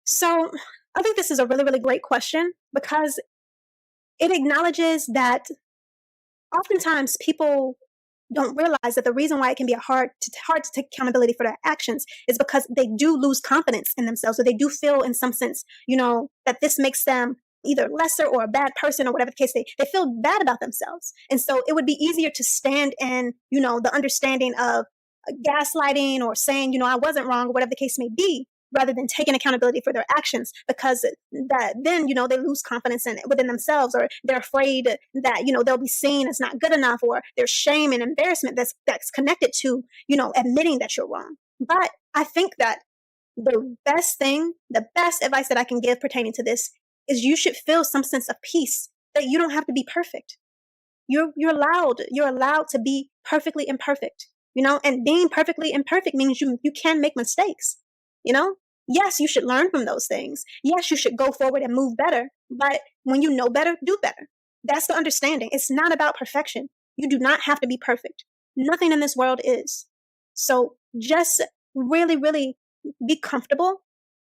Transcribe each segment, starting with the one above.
So I think this is a really, really great question because it acknowledges that oftentimes people don't realize that the reason why it can be hard to take accountability for their actions is because they do lose confidence in themselves, or they do feel in some sense, that this makes them either lesser or a bad person or whatever the case. They feel bad about themselves. And so it would be easier to stand in, the understanding of gaslighting or saying, I wasn't wrong or whatever the case may be, rather than taking accountability for their actions, because that then they lose confidence within themselves, or they're afraid that they'll be seen as not good enough, or there's shame and embarrassment that's connected to admitting that you're wrong. But I think that the best advice that I can give pertaining to this is you should feel some sense of peace that you don't have to be perfect. You're allowed to be perfectly imperfect, and being perfectly imperfect means you can make mistakes, you know. Yes, you should learn from those things. Yes, you should go forward and move better, but when you know better, do better. That's the understanding. It's not about perfection. You do not have to be perfect. Nothing in this world is. So just really, really be comfortable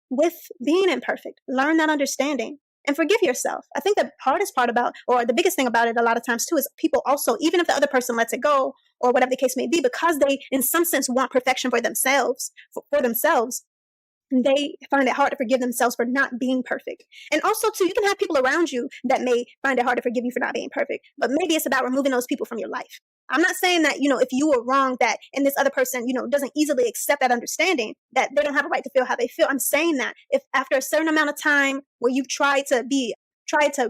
with being imperfect. Learn that understanding and forgive yourself. I think the hardest part about, or the biggest thing about it a lot of times too, is people also, even if the other person lets it go or whatever the case may be, because they in some sense want perfection for themselves, they find it hard to forgive themselves for not being perfect. And also too, you can have people around you that may find it hard to forgive you for not being perfect, but maybe it's about removing those people from your life. I'm not saying that, if you were wrong, that, and this other person, doesn't easily accept that understanding, that they don't have a right to feel how they feel. I'm saying that if after a certain amount of time where you've tried to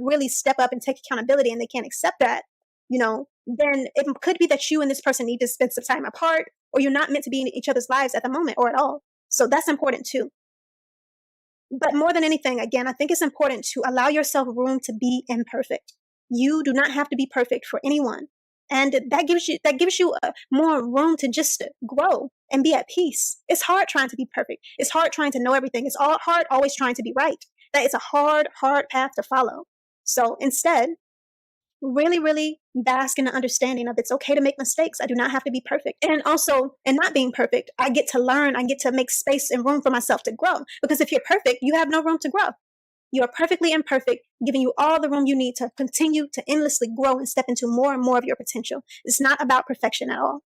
really step up and take accountability, and they can't accept that, then it could be that you and this person need to spend some time apart, or you're not meant to be in each other's lives at the moment or at all. So that's important too. But more than anything, again, I think it's important to allow yourself room to be imperfect. You do not have to be perfect for anyone. And that gives you more room to just grow and be at peace. It's hard trying to be perfect. It's hard trying to know everything. It's all hard always trying to be right. That is a hard, hard path to follow. So instead, really, really bask in the understanding of it's okay to make mistakes. I do not have to be perfect. And also, in not being perfect, I get to learn, I get to make space and room for myself to grow. Because if you're perfect, you have no room to grow. You are perfectly imperfect, giving you all the room you need to continue to endlessly grow and step into more and more of your potential. It's not about perfection at all.